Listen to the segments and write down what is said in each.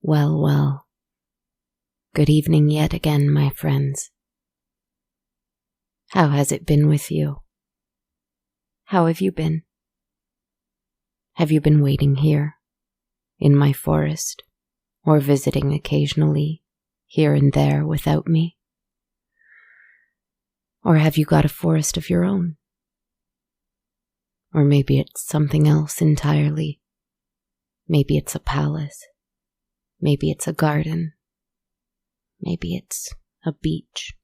Well, well. Good evening yet again, my friends. How has it been with you? How have you been? Have you been waiting here, in my forest, or visiting occasionally, here and there without me? Or have you got a forest of your own? Or maybe it's something else entirely. Maybe it's a palace. Maybe it's a garden. Maybe it's a beach.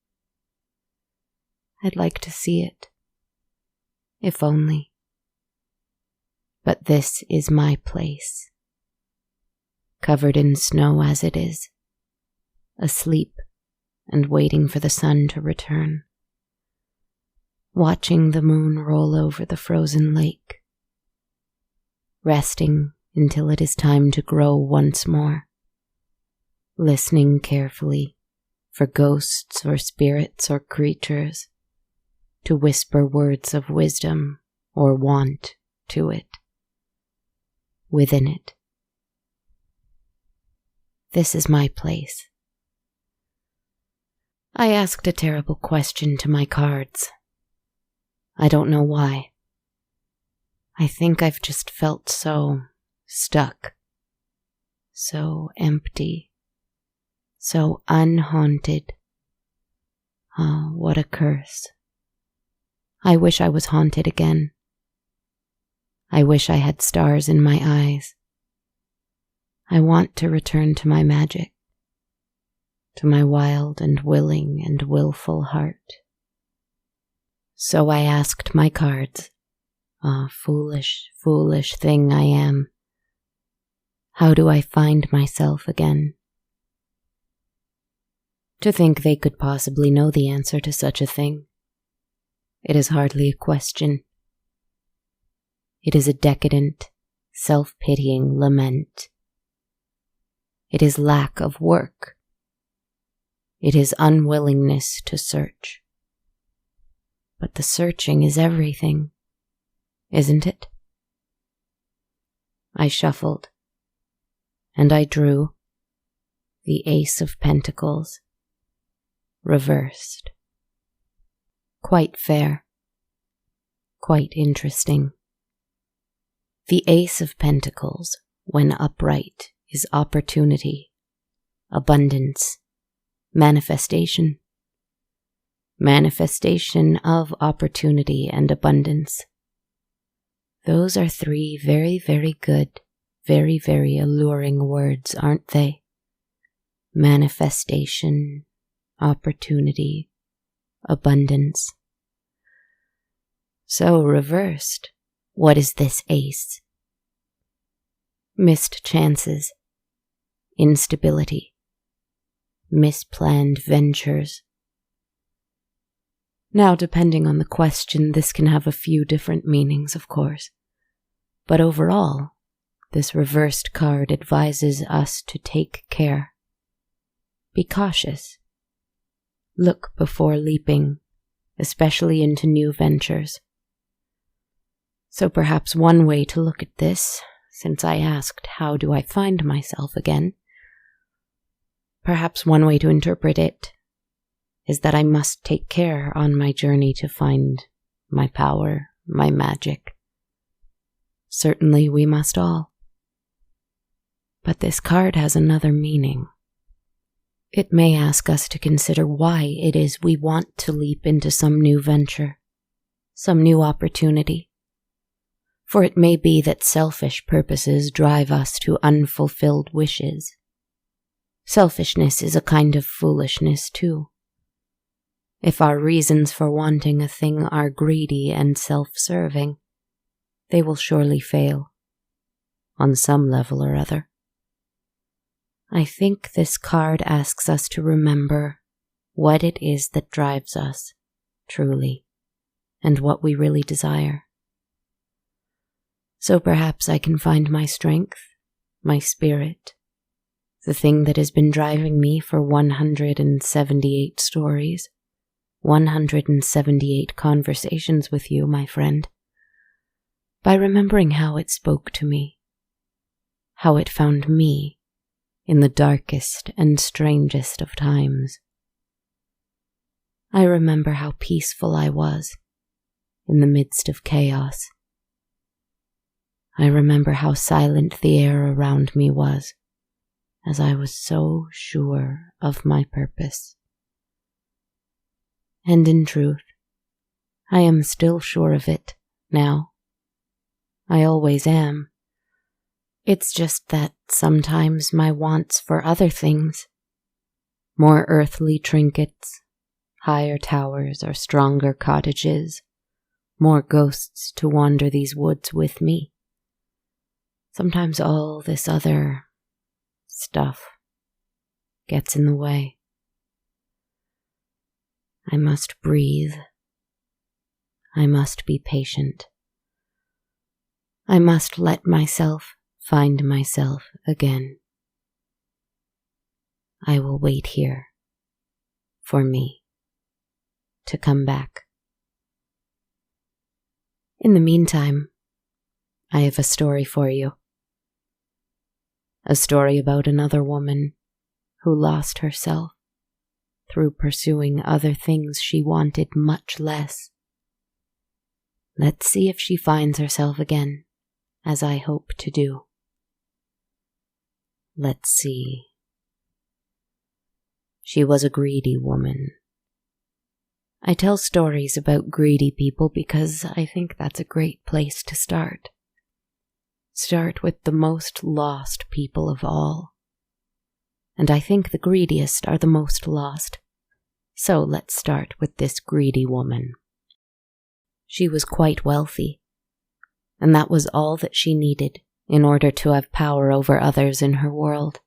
I'd like to see it. If only. But this is my place. Covered in snow as it is. Asleep and waiting for the sun to return. Watching the moon roll over the frozen lake. Resting until it is time to grow once more. Listening carefully for ghosts or spirits or creatures to whisper words of wisdom or want to it, within it. This is my place. I asked a terrible question to my cards. I don't know why. I think I've just felt so stuck, so empty. So unhaunted. Ah, what a curse. I wish I was haunted again. I wish I had stars in my eyes. I want to return to my magic, to my wild and willing and willful heart. So I asked my cards, ah, foolish, foolish thing I am. How do I find myself again? To think they could possibly know the answer to such a thing. It is hardly a question. It is a decadent, self-pitying lament. It is lack of work. It is unwillingness to search. But the searching is everything, isn't it? I shuffled, and I drew the Ace of Pentacles. Reversed. Quite fair. Quite interesting. The Ace of Pentacles, when upright, is opportunity, abundance, manifestation. Manifestation of opportunity and abundance. Those are three very, very good, very, very alluring words, aren't they? Manifestation, opportunity, abundance. So reversed, what is this ace? Missed chances, instability, misplanned ventures. Now, depending on the question, this can have a few different meanings, of course. But overall, this reversed card advises us to take care. Be cautious. Look before leaping, especially into new ventures. So perhaps one way to look at this, since I asked how do I find myself again, perhaps one way to interpret it is that I must take care on my journey to find my power, my magic. Certainly we must all. But this card has another meaning. It may ask us to consider why it is we want to leap into some new venture, some new opportunity. For it may be that selfish purposes drive us to unfulfilled wishes. Selfishness is a kind of foolishness too. If our reasons for wanting a thing are greedy and self-serving, they will surely fail, on some level or other. I think this card asks us to remember what it is that drives us, truly, and what we really desire. So perhaps I can find my strength, my spirit, the thing that has been driving me for 178 stories, 178 conversations with you, my friend, by remembering how it spoke to me, how it found me in the darkest and strangest of times. I remember how peaceful I was in the midst of chaos. I remember how silent the air around me was, as I was so sure of my purpose. And in truth, I am still sure of it now. I always am. It's just that sometimes my wants for other things, more earthly trinkets, higher towers or stronger cottages, more ghosts to wander these woods with me. Sometimes all this other stuff gets in the way. I must breathe. I must be patient. I must let myself find myself again. I will wait here for me to come back. In the meantime, I have a story for you. A story about another woman who lost herself through pursuing other things she wanted much less. Let's see if she finds herself again, as I hope to do. Let's see. She was a greedy woman. I tell stories about greedy people because I think that's a great place to start. Start with the most lost people of all. And I think the greediest are the most lost. So let's start with this greedy woman. She was quite wealthy, and that was all that she needed in order to have power over others in her world.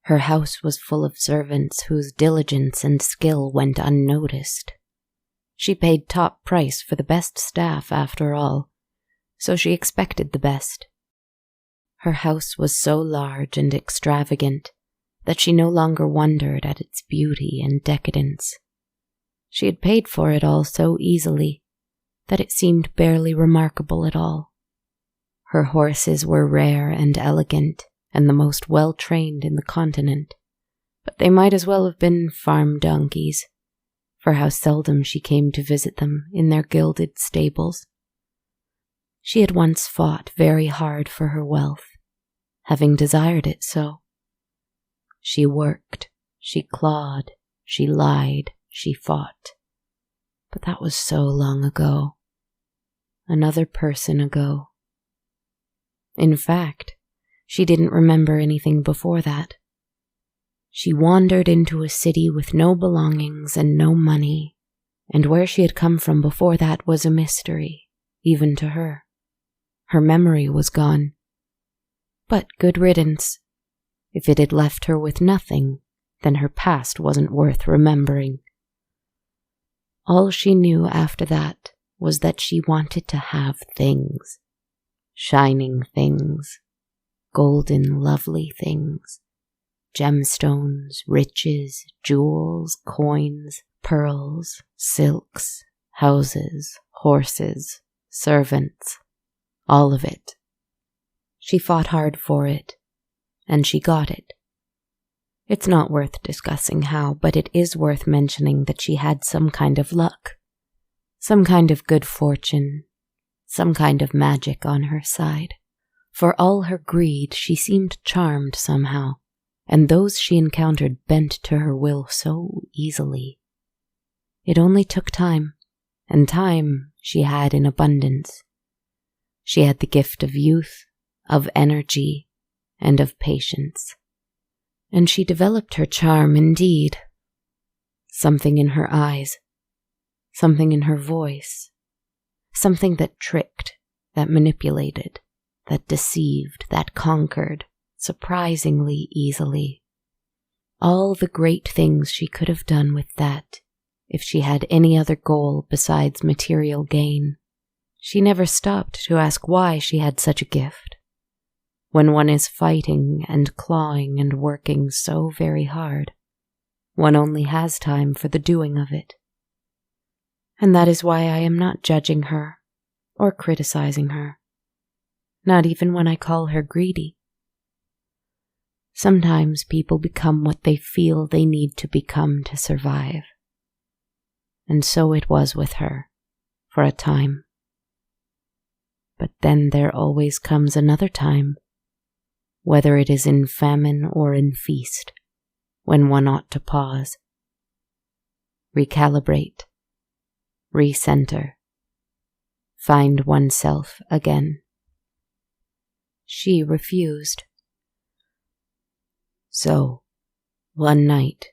Her house was full of servants whose diligence and skill went unnoticed. She paid top price for the best staff after all, so she expected the best. Her house was so large and extravagant that she no longer wondered at its beauty and decadence. She had paid for it all so easily that it seemed barely remarkable at all. Her horses were rare and elegant, and the most well-trained in the continent, but they might as well have been farm donkeys, for how seldom she came to visit them in their gilded stables. She had once fought very hard for her wealth, having desired it so. She worked, she clawed, she lied, she fought. But that was so long ago. Another person ago. In fact, she didn't remember anything before that. She wandered into a city with no belongings and no money, and where she had come from before that was a mystery, even to her. Her memory was gone. But good riddance. If it had left her with nothing, then her past wasn't worth remembering. All she knew after that was that she wanted to have things. Shining things. Golden, lovely things. Gemstones, riches, jewels, coins, pearls, silks, houses, horses, servants. All of it. She fought hard for it, and she got it. It's not worth discussing how, but it is worth mentioning that she had some kind of luck, some kind of good fortune, some kind of magic on her side. For all her greed, she seemed charmed somehow, and those she encountered bent to her will so easily. It only took time, and time she had in abundance. She had the gift of youth, of energy, and of patience. And she developed her charm indeed. Something in her eyes, something in her voice, something that tricked, that manipulated, that deceived, that conquered, surprisingly easily. All the great things she could have done with that, if she had any other goal besides material gain. She never stopped to ask why she had such a gift. When one is fighting and clawing and working so very hard, one only has time for the doing of it. And that is why I am not judging her or criticizing her, not even when I call her greedy. Sometimes people become what they feel they need to become to survive. And so it was with her, for a time. But then there always comes another time, whether it is in famine or in feast, when one ought to pause, recalibrate, recenter, find oneself again. She refused. So, one night,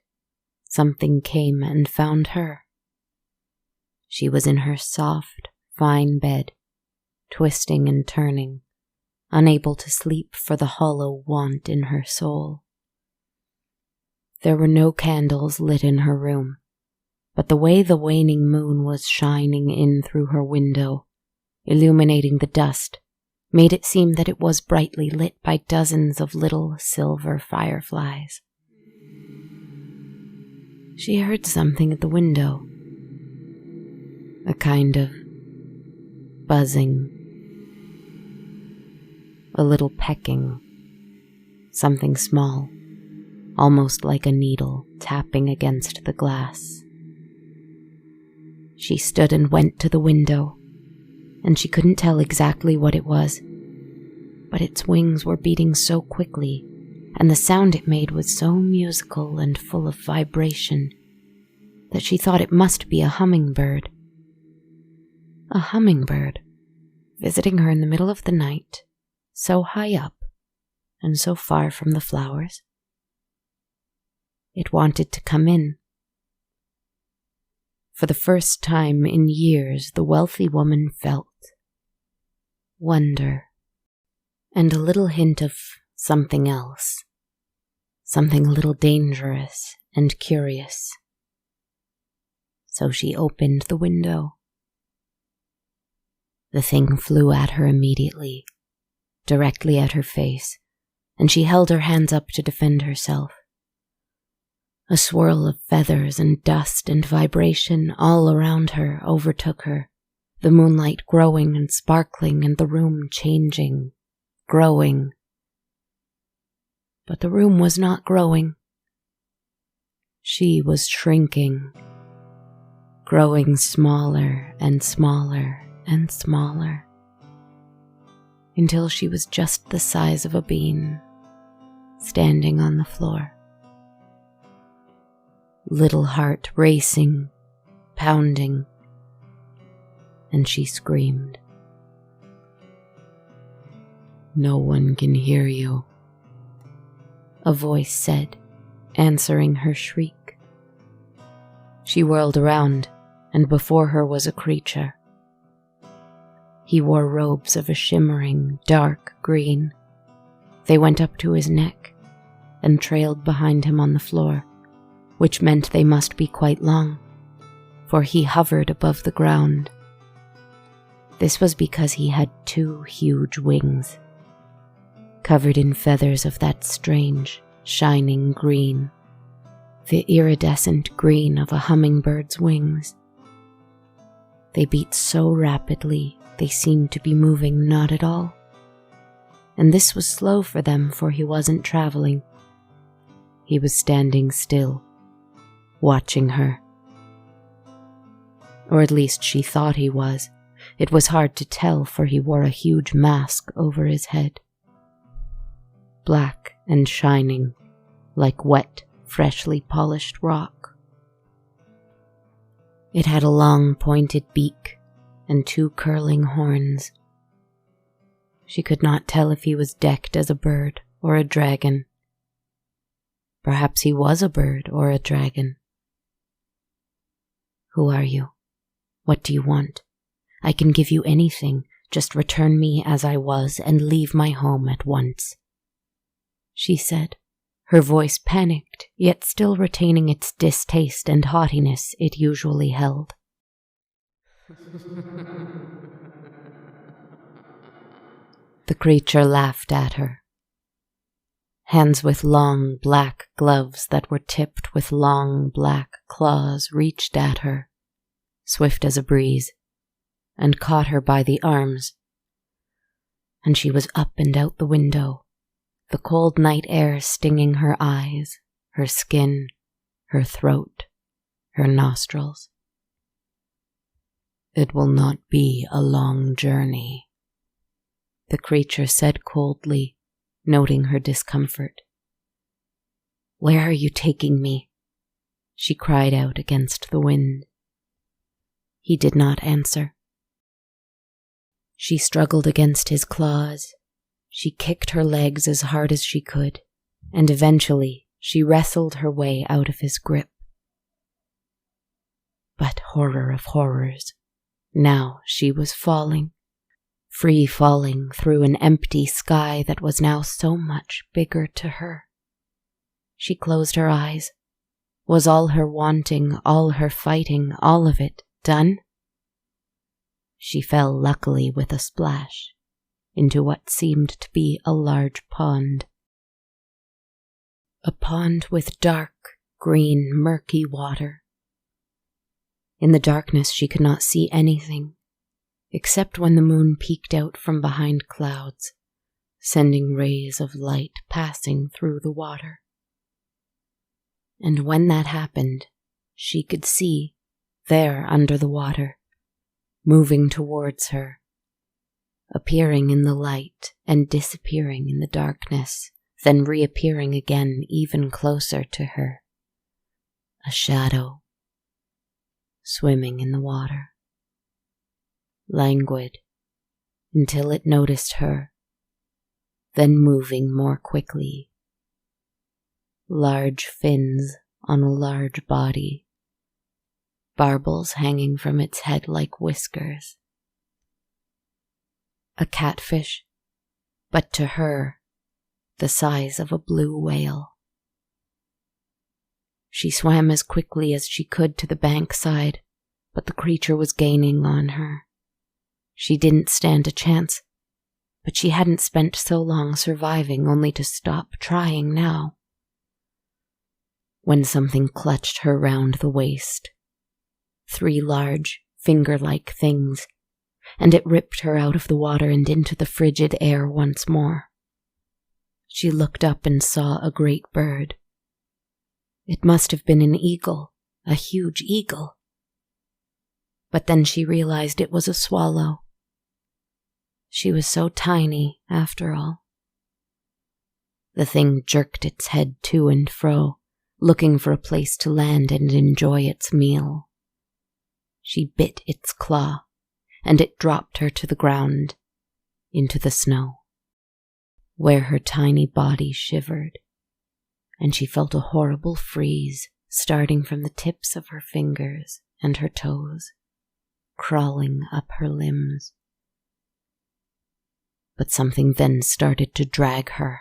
something came and found her. She was in her soft, fine bed, twisting and turning, unable to sleep for the hollow want in her soul. There were no candles lit in her room, but the way the waning moon was shining in through her window, illuminating the dust, made it seem that it was brightly lit by dozens of little silver fireflies. She heard something at the window, a kind of buzzing, a little pecking, something small, almost like a needle tapping against the glass. She stood and went to the window, and she couldn't tell exactly what it was, but its wings were beating so quickly, and the sound it made was so musical and full of vibration, that she thought it must be a hummingbird. A hummingbird, visiting her in the middle of the night, so high up and so far from the flowers. It wanted to come in. For the first time in years, the wealthy woman felt wonder and a little hint of something else, something a little dangerous and curious. So she opened the window. The thing flew at her immediately, directly at her face, and she held her hands up to defend herself. A swirl of feathers and dust and vibration all around her overtook her, the moonlight growing and sparkling and the room changing, growing. But the room was not growing. She was shrinking, growing smaller and smaller and smaller, until she was just the size of a bean, standing on the floor. Little heart racing, pounding, and she screamed. "No one can hear you," a voice said, answering her shriek. She whirled around, and before her was a creature. He wore robes of a shimmering, dark green. They went up to his neck and trailed behind him on the floor, which meant they must be quite long, for he hovered above the ground. This was because he had 2 huge wings, covered in feathers of that strange, shining green, the iridescent green of a hummingbird's wings. They beat so rapidly they seemed to be moving not at all, and this was slow for them, for he wasn't traveling. He was standing still, watching her. Or at least she thought he was. It was hard to tell, for he wore a huge mask over his head, black and shining, like wet, freshly polished rock. It had a long pointed beak and 2 curling horns. She could not tell if he was decked as a bird or a dragon. Perhaps he was a bird or a dragon. "Who are you? What do you want? I can give you anything. Just return me as I was and leave my home at once," she said, her voice panicked, yet still retaining its distaste and haughtiness it usually held. The creature laughed at her. Hands with long black gloves that were tipped with long black claws reached at her, swift as a breeze, and caught her by the arms. And she was up and out the window, the cold night air stinging her eyes, her skin, her throat, her nostrils. "It will not be a long journey," the creature said coldly, noting her discomfort. "Where are you taking me?" she cried out against the wind. He did not answer. She struggled against his claws. She kicked her legs as hard as she could, and eventually she wrestled her way out of his grip. But horror of horrors, now she was falling, free falling through an empty sky that was now so much bigger to her. She closed her eyes. Was all her wanting, all her fighting, all of it done? She fell luckily with a splash into what seemed to be a large pond. A pond with dark, green, murky water. In the darkness she could not see anything, except when the moon peeked out from behind clouds, sending rays of light passing through the water. And when that happened, she could see, there under the water, moving towards her, appearing in the light and disappearing in the darkness, then reappearing again even closer to her. A shadow, swimming in the water, languid until it noticed her, then moving more quickly. Large fins on a large body, barbels hanging from its head like whiskers. A catfish, but to her, the size of a blue whale. She swam as quickly as she could to the bank side, but the creature was gaining on her. She didn't stand a chance, but she hadn't spent so long surviving only to stop trying now. When something clutched her round the waist, 3 large, finger-like things, and it ripped her out of the water and into the frigid air once more. She looked up and saw a great bird. It must have been an eagle, a huge eagle. But then she realized it was a swallow. She was so tiny, after all. The thing jerked its head to and fro, looking for a place to land and enjoy its meal. She bit its claw, and it dropped her to the ground, into the snow, where her tiny body shivered, and she felt a horrible freeze starting from the tips of her fingers and her toes, crawling up her limbs. But something then started to drag her.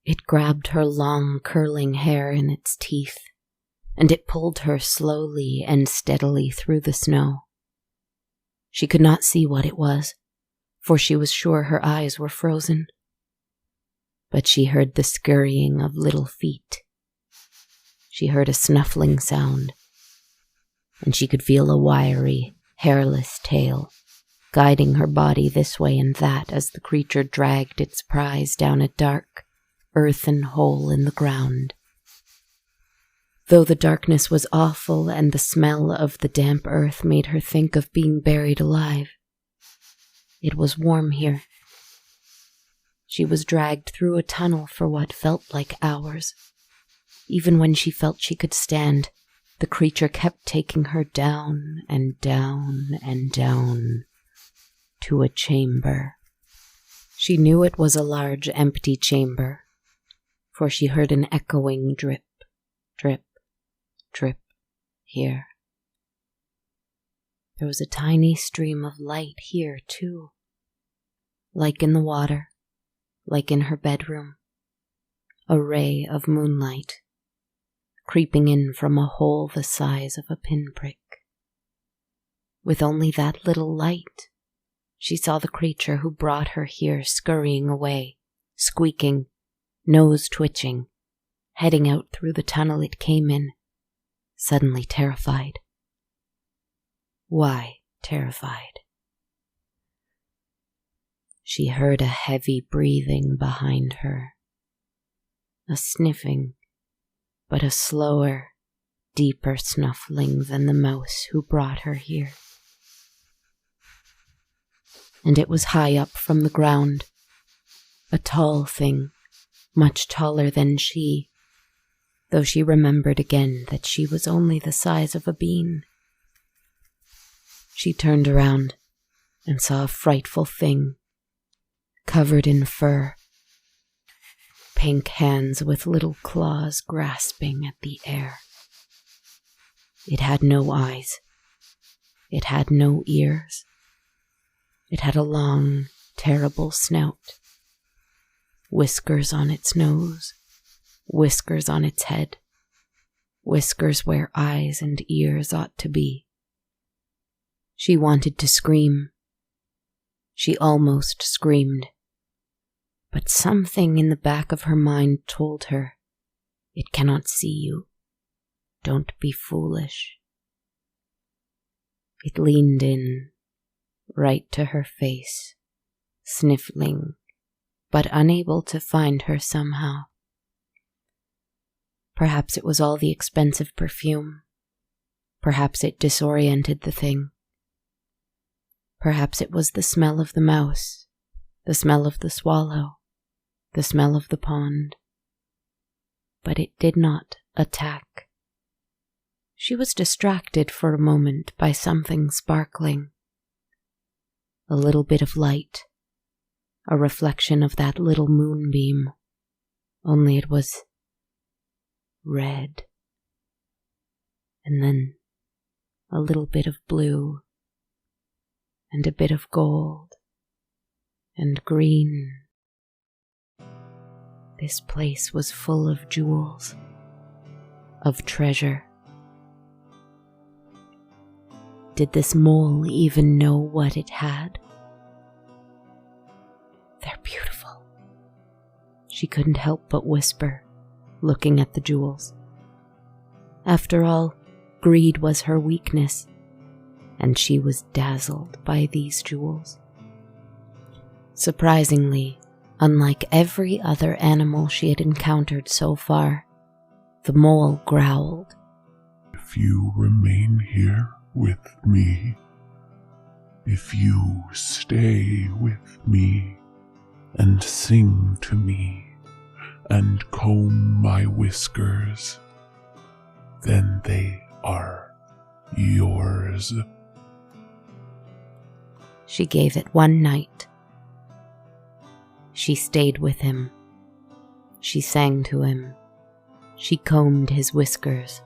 It grabbed her long, curling hair in its teeth, and it pulled her slowly and steadily through the snow. She could not see what it was, for she was sure her eyes were frozen. But she heard the scurrying of little feet. She heard a snuffling sound, and she could feel a wiry, hairless tail guiding her body this way and that as the creature dragged its prize down a dark, earthen hole in the ground. Though the darkness was awful and the smell of the damp earth made her think of being buried alive, it was warm here. She was dragged through a tunnel for what felt like hours. Even when she felt she could stand, the creature kept taking her down and down and down to a chamber. She knew it was a large, empty chamber, for she heard an echoing drip, drip, drip here. There was a tiny stream of light here, too, like in the water, like in her bedroom, a ray of moonlight creeping in from a hole the size of a pinprick. With only that little light, she saw the creature who brought her here scurrying away, squeaking, nose twitching, heading out through the tunnel it came in, suddenly terrified. Why terrified? She heard a heavy breathing behind her, a sniffing, but a slower, deeper snuffling than the mouse who brought her here. And it was high up from the ground, a tall thing, much taller than she, though she remembered again that she was only the size of a bean. She turned around and saw a frightful thing, covered in fur, pink hands with little claws grasping at the air. It had no eyes. It had no ears. It had a long, terrible snout, whiskers on its nose, whiskers on its head, whiskers where eyes and ears ought to be. She wanted to scream. She almost screamed. But something in the back of her mind told her, "It cannot see you. Don't be foolish." It leaned in, right to her face, sniffling, but unable to find her somehow. Perhaps it was all the expensive perfume. Perhaps it disoriented the thing. Perhaps it was the smell of the mouse, the smell of the swallow, the smell of the pond. But it did not attack. She was distracted for a moment by something sparkling. A little bit of light, a reflection of that little moonbeam, only it was red. And then a little bit of blue, and a bit of gold, and green. This place was full of jewels, of treasure. Did this mole even know what it had? "They're beautiful," she couldn't help but whisper, looking at the jewels. After all, greed was her weakness, and she was dazzled by these jewels. Surprisingly, unlike every other animal she had encountered so far, the mole growled. "If you remain here with me, if you stay with me and sing to me and comb my whiskers, then they are yours." She gave it one night. She stayed with him. She sang to him. She combed his whiskers.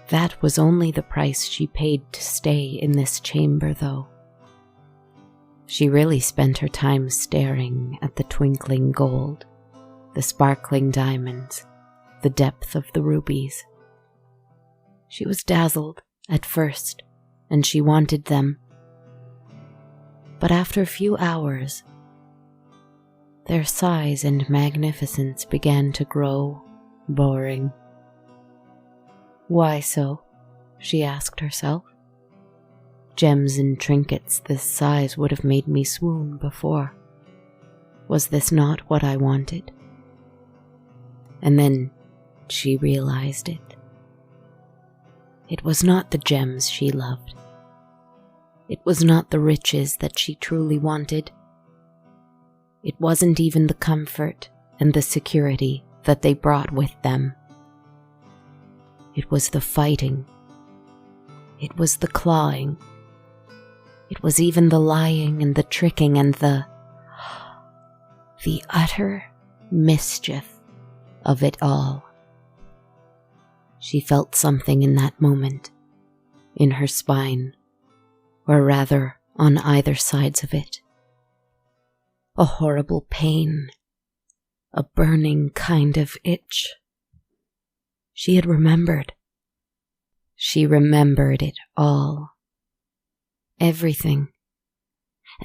That was only the price she paid to stay in this chamber, though. She really spent her time staring at the twinkling gold, the sparkling diamonds, the depth of the rubies. She was dazzled at first, and she wanted them. But after a few hours, their size and magnificence began to grow boring. Why so? She asked herself. Gems and trinkets this size would have made me swoon before. Was this not what I wanted? And then she realized it. It was not the gems she loved. It was not the riches that she truly wanted. It wasn't even the comfort and the security that they brought with them. It was the fighting. It was the clawing. It was even the lying and the tricking and the utter mischief of it all. She felt something in that moment, in her spine, or rather on either sides of it. A horrible pain, a burning kind of itch. She had remembered. She remembered it all. Everything.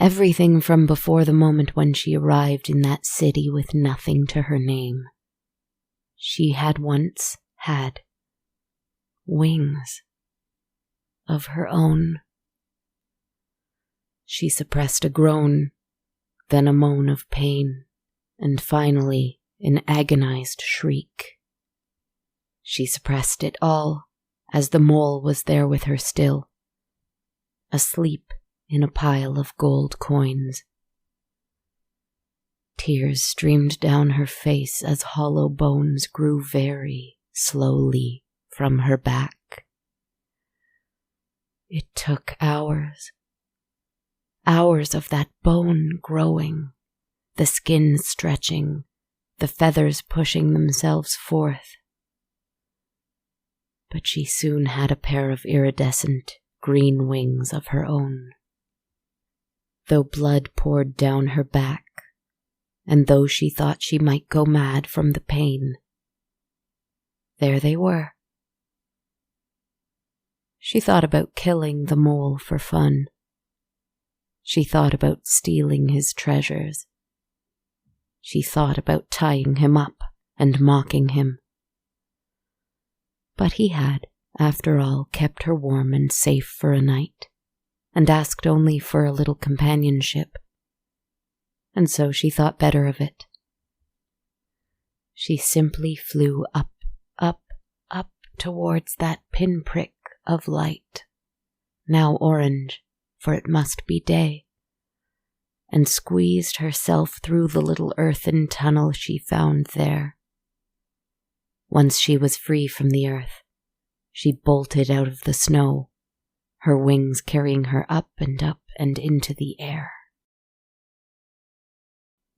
Everything from before the moment when she arrived in that city with nothing to her name. She had once had wings of her own. She suppressed a groan then a moan of pain, and finally an agonized shriek. She suppressed it all, as the mole was there with her still, asleep in a pile of gold coins. Tears streamed down her face as hollow bones grew very slowly from her back. It took hours of that bone growing, the skin stretching, the feathers pushing themselves forth. But she soon had a pair of iridescent green wings of her own. Though blood poured down her back, and though she thought she might go mad from the pain, there they were. She thought about killing the mole for fun. She thought about stealing his treasures. She thought about tying him up and mocking him. But he had, after all, kept her warm and safe for a night, and asked only for a little companionship. And so she thought better of it. She simply flew up, up, up towards that pinprick of light, now orange, for it must be day, and squeezed herself through the little earthen tunnel she found there. Once she was free from the earth, she bolted out of the snow, her wings carrying her up and into the air.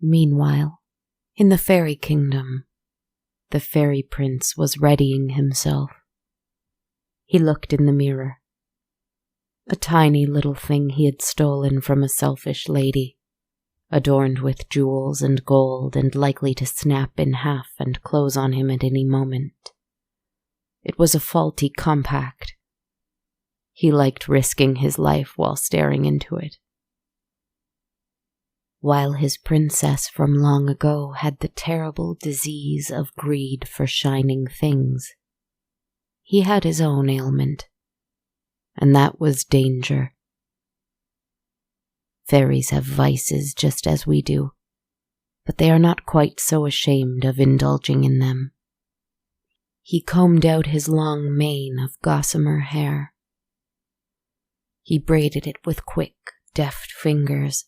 Meanwhile, in the fairy kingdom, the fairy prince was readying himself. He looked in the mirror. A tiny little thing he had stolen from a selfish lady, adorned with jewels and gold and likely to snap in half and close on him at any moment. It was a faulty compact. He liked risking his life while staring into it. While his princess from long ago had the terrible disease of greed for shining things, he had his own ailment, and that was danger. Fairies have vices just as we do, but they are not quite so ashamed of indulging in them. He combed out his long mane of gossamer hair. He braided it with quick, deft fingers,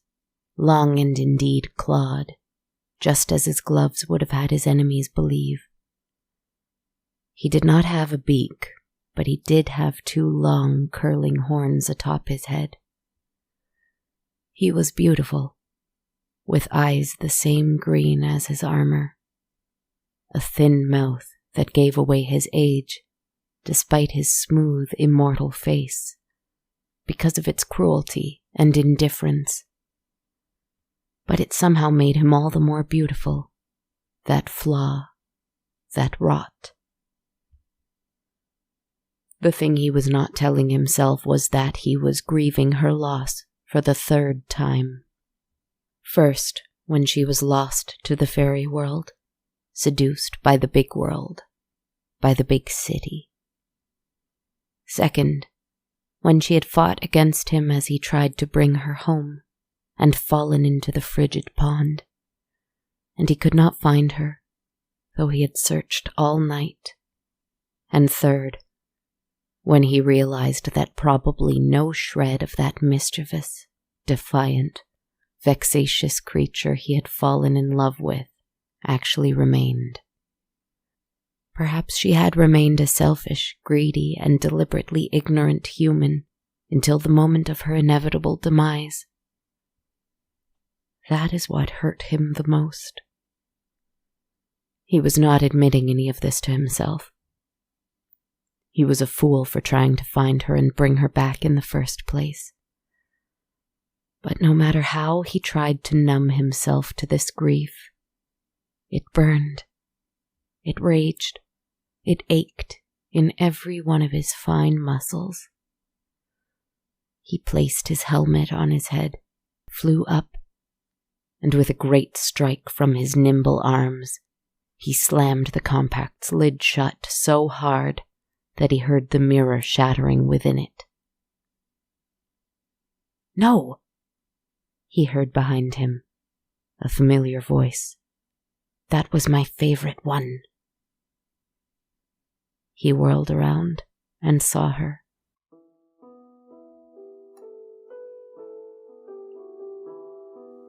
long and indeed clawed, just as his gloves would have had his enemies believe. He did not have a beak, but he did have two long, curling horns atop his head. He was beautiful, with eyes the same green as his armor, a thin mouth that gave away his age, despite his smooth, immortal face, because of its cruelty and indifference. But it somehow made him all the more beautiful, that flaw, that rot. The thing he was not telling himself was that he was grieving her loss for the third time. First, when she was lost to the fairy world, seduced by the big world, by the big city. Second, when she had fought against him as he tried to bring her home, and fallen into the frigid pond, and he could not find her, though he had searched all night. And third, when he realized that probably no shred of that mischievous, defiant, vexatious creature he had fallen in love with actually remained. Perhaps she had remained a selfish, greedy, and deliberately ignorant human until the moment of her inevitable demise. That is what hurt him the most. He was not admitting any of this to himself. He was a fool for trying to find her and bring her back in the first place. But no matter how he tried to numb himself to this grief, it burned, it raged, it ached in every one of his fine muscles. He placed his helmet on his head, flew up, and with a great strike from his nimble arms, he slammed the compact's lid shut so hard that he heard the mirror shattering within it. "No!" he heard behind him, A familiar voice. That was my favorite one. He whirled around and saw her.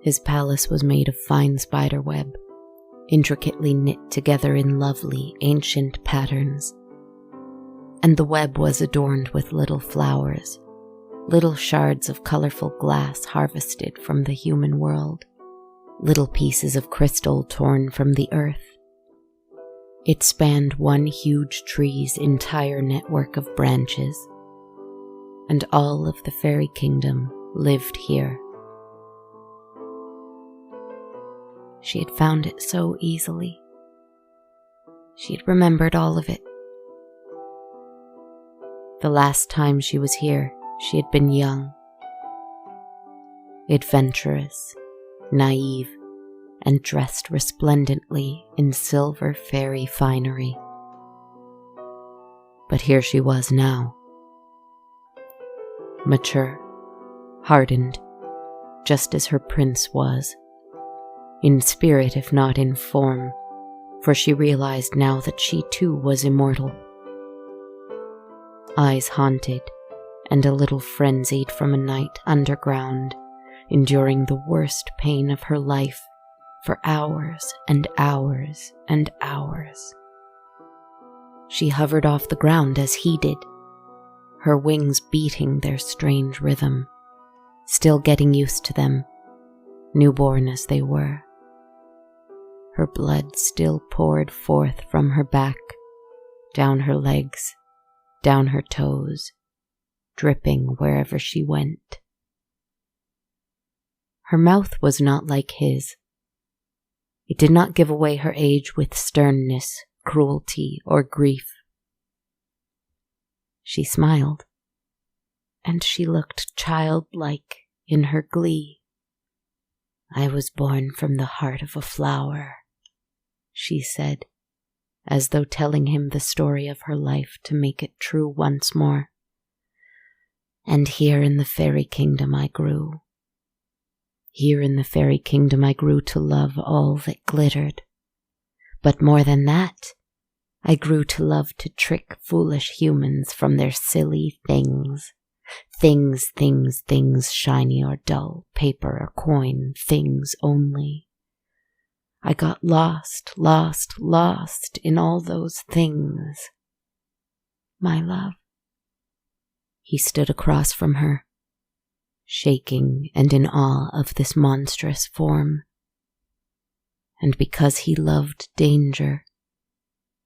His palace was made of fine spider web, intricately knit together in lovely, ancient patterns. And the web was adorned with little flowers, little shards of colorful glass harvested from the human world, little pieces of crystal torn from the earth. It spanned one huge tree's entire network of branches, and all of the fairy kingdom lived here. She had found it so easily. She had remembered all of it. The last time she was here, she had been young, adventurous, naive, and dressed resplendently in silver fairy finery. But here she was now, mature, hardened, just as her prince was, in spirit if not in form, for she realized now that she too was immortal. Eyes haunted and a little frenzied from a night underground, enduring the worst pain of her life for hours and hours and hours. She hovered off the ground as he did, her wings beating their strange rhythm, still getting used to them, newborn as they were. Her blood still poured forth from her back, down her legs, down her toes, dripping wherever she went. Her mouth was not like his. It did not give away her age with sternness, cruelty, or grief. She smiled, and she looked childlike in her glee. I was born from the heart of a flower, she said, as though telling him the story of her life to make it true once more. And here in the fairy kingdom I grew. Here in the fairy kingdom I grew to love all that glittered. But more than that, I grew to love to trick foolish humans from their silly things. Things, shiny or dull, paper or coin, things only. I got lost in all those things. My love. He stood across from her, shaking and in awe of this monstrous form. And because he loved danger,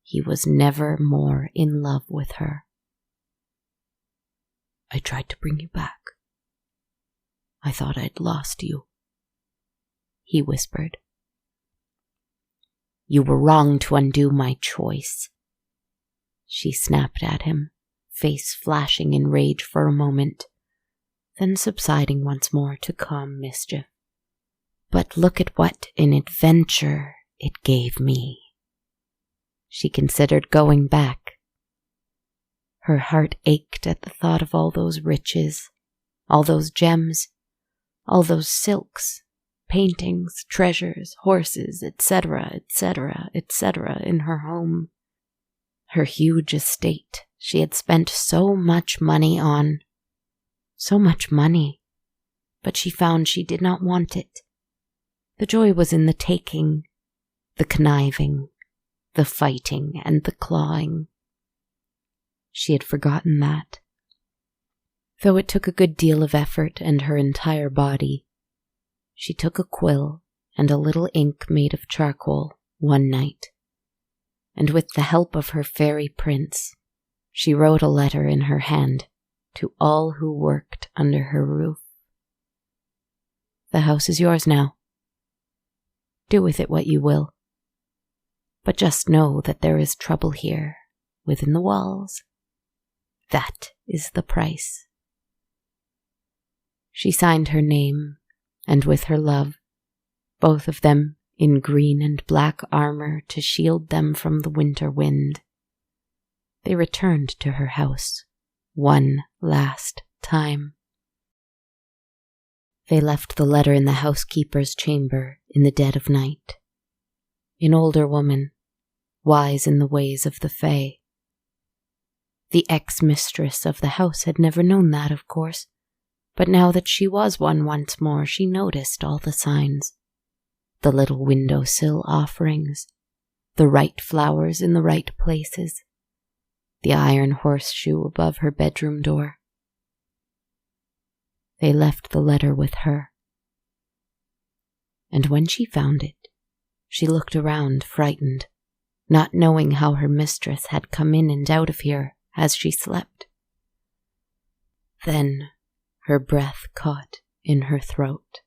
he was never more in love with her. I tried to bring you back. I thought I'd lost you, he whispered. You were wrong to undo my choice, she snapped at him, face flashing in rage for a moment, then subsiding once more to calm mischief. But look at what an adventure it gave me. She considered going back. Her heart ached at the thought of all those riches, all those gems, all those silks, paintings, treasures, horses, etc., etc., etc. in her home. Her huge estate she had spent so much money on. So much money, but she found she did not want it. The joy was in the taking, the conniving, the fighting, and the clawing. She had forgotten that. Though it took a good deal of effort and her entire body, she took a quill and a little ink made of charcoal one night, and with the help of her fairy prince, she wrote a letter in her hand to all who worked under her roof. The house is yours now. Do with it what you will. But just know that there is trouble here, within the walls. That is the price. She signed her name, and with her love, both of them in green and black armor to shield them from the winter wind, they returned to her house one last time. They left the letter in the housekeeper's chamber in the dead of night. An older woman, wise in the ways of the Fae. The ex-mistress of the house had never known that, of course, but now that she was one once more, she noticed all the signs. The little windowsill offerings, the right flowers in the right places, the iron horseshoe above her bedroom door. They left the letter with her. And when she found it, she looked around, frightened, not knowing how her mistress had come in and out of here as she slept. Then her breath caught in her throat.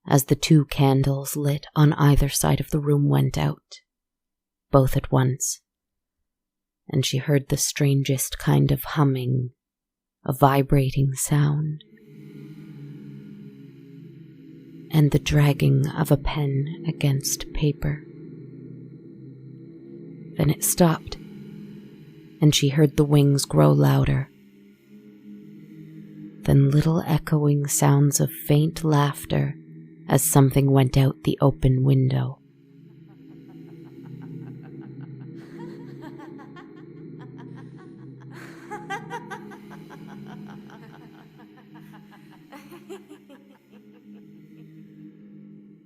As the 2 candles lit on either side of the room went out, both at once, and she heard the strangest kind of humming, a vibrating sound, and the dragging of a pen against paper. Then it stopped, and she heard the wings grow louder. Then little echoing sounds of faint laughter as something went out the open window.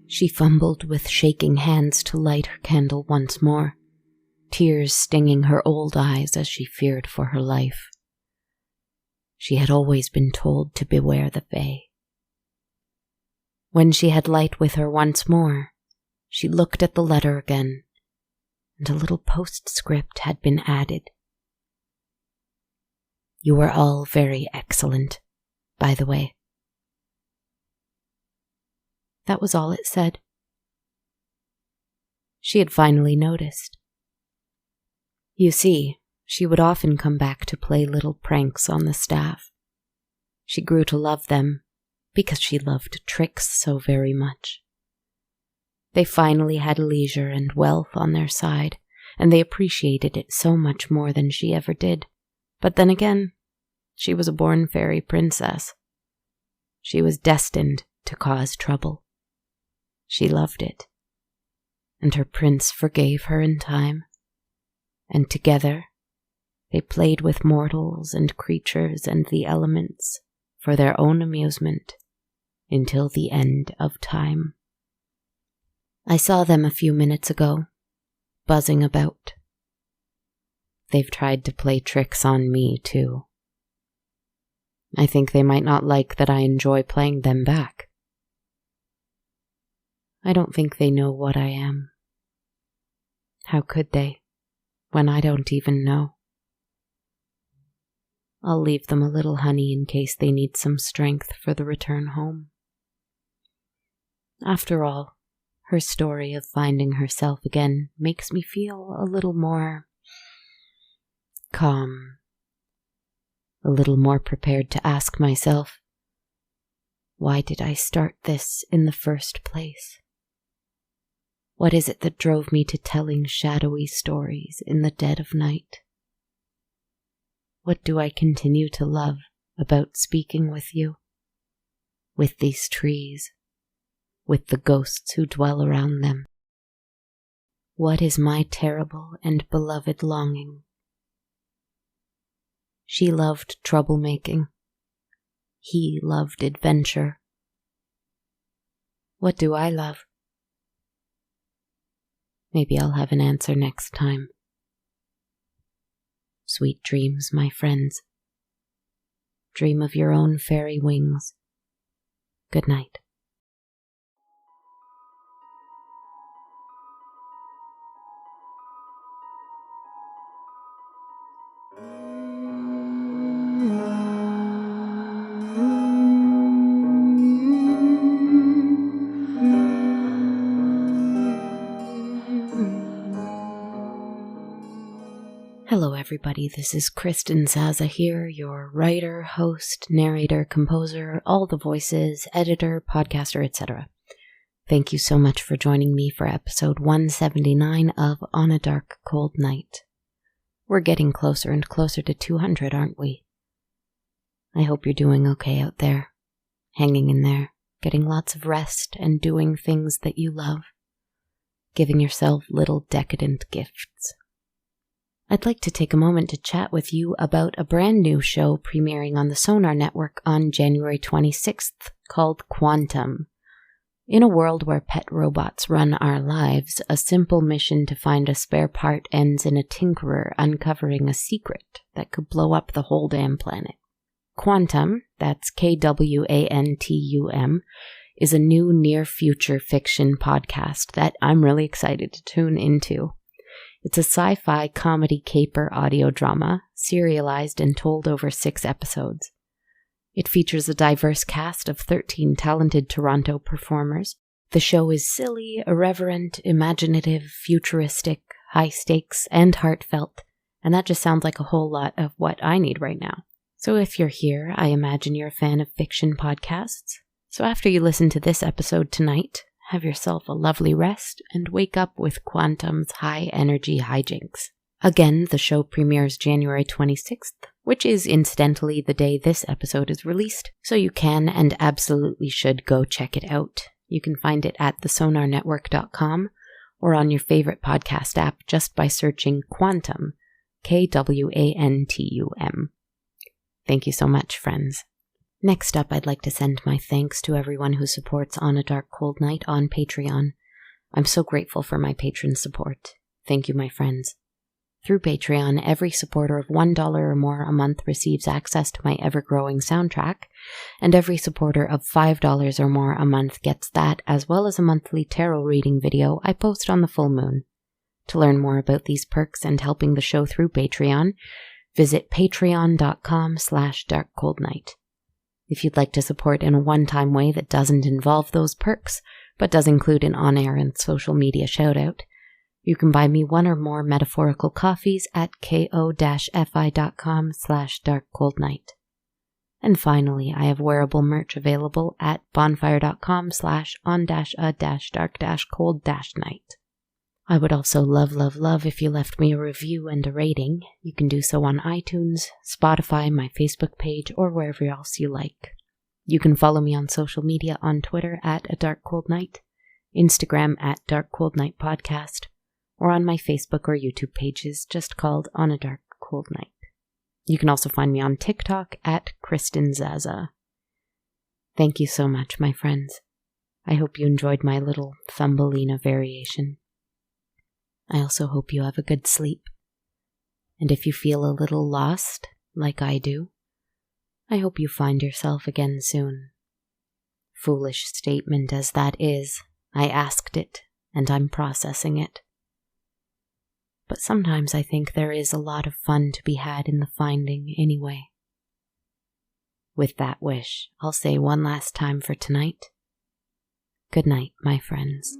She fumbled with shaking hands to light her candle once more, tears stinging her old eyes as she feared for her life. She had always been told to beware the Fae. When she had light with her once more, she looked at the letter again, and a little postscript had been added. You are all very excellent, by the way. That was all it said. She had finally noticed. You see, she would often come back to play little pranks on the staff. She grew to love them because she loved tricks so very much. They finally had leisure and wealth on their side, and they appreciated it so much more than she ever did. But then again, she was a born fairy princess. She was destined to cause trouble. She loved it, and her prince forgave her in time, and together they played with mortals and creatures and the elements for their own amusement until the end of time. I saw them a few minutes ago, buzzing about. They've tried to play tricks on me, too. I think they might not like that I enjoy playing them back. I don't think they know what I am. How could they, when I don't even know? I'll leave them a little honey in case they need some strength for the return home. After all, her story of finding herself again makes me feel a little more calm, a little more prepared to ask myself, why did I start this in the first place? What is it that drove me to telling shadowy stories in the dead of night? What do I continue to love about speaking with you, with these trees, with the ghosts who dwell around them? What is my terrible and beloved longing? She loved troublemaking. He loved adventure. What do I love? Maybe I'll have an answer next time. Sweet dreams, my friends. Dream of your own fairy wings. Good night. Hello everybody, this is Kristen Zaza here, your writer, host, narrator, composer, all the voices, editor, podcaster, etc. Thank you so much for joining me for episode 179 of On a Dark, Cold Night. We're getting closer and closer to 200, aren't we? I hope you're doing okay out there, hanging in there, getting lots of rest and doing things that you love, giving yourself little decadent gifts. I'd like to take a moment to chat with you about a brand new show premiering on the Sonar Network on January 26th called Quantum. In a world where pet robots run our lives, a simple mission to find a spare part ends in a tinkerer uncovering a secret that could blow up the whole damn planet. Quantum, that's Kwantum, is a new near-future fiction podcast that I'm really excited to tune into. It's a sci-fi comedy caper audio drama, serialized and told over 6 episodes. It features a diverse cast of 13 talented Toronto performers. The show is silly, irreverent, imaginative, futuristic, high stakes, and heartfelt, and that just sounds like a whole lot of what I need right now. So if you're here, I imagine you're a fan of fiction podcasts. So after you listen to this episode tonight, have yourself a lovely rest and wake up with Quantum's high-energy hijinks. Again, the show premieres January 26th, which is incidentally the day this episode is released, so you can and absolutely should go check it out. You can find it at thesonarnetwork.com or on your favorite podcast app just by searching Quantum, Kwantum. Thank you so much, friends. Next up, I'd like to send my thanks to everyone who supports On a Dark Cold Night on Patreon. I'm so grateful for my patron support. Thank you, my friends. Through Patreon, every supporter of $1 or more a month receives access to my ever-growing soundtrack, and every supporter of $5 or more a month gets that, as well as a monthly tarot reading video I post on the full moon. To learn more about these perks and helping the show through Patreon, visit patreon.com/darkcoldnight. If you'd like to support in a one-time way that doesn't involve those perks, but does include an on-air and social media shout-out, you can buy me one or more metaphorical coffees at ko-fi.com/darkcoldnight. And finally, I have wearable merch available at bonfire.com/on-a-dark-cold-night. I would also love if you left me a review and a rating. You can do so on iTunes, Spotify, my Facebook page, or wherever else you like. You can follow me on social media on Twitter at A Dark Cold Night, Instagram at Dark Cold Night Podcast, or on my Facebook or YouTube pages just called On a Dark Cold Night. You can also find me on TikTok at Kristen Zaza. Thank you so much, my friends. I hope you enjoyed my little Thumbelina variation. I also hope you have a good sleep. And if you feel a little lost, like I do, I hope you find yourself again soon. Foolish statement as that is, I asked it, and I'm processing it. But sometimes I think there is a lot of fun to be had in the finding anyway. With that wish, I'll say one last time for tonight. Good night, my friends.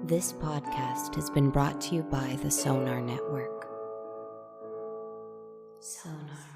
This podcast has been brought to you by the Sonar Network. Sonar.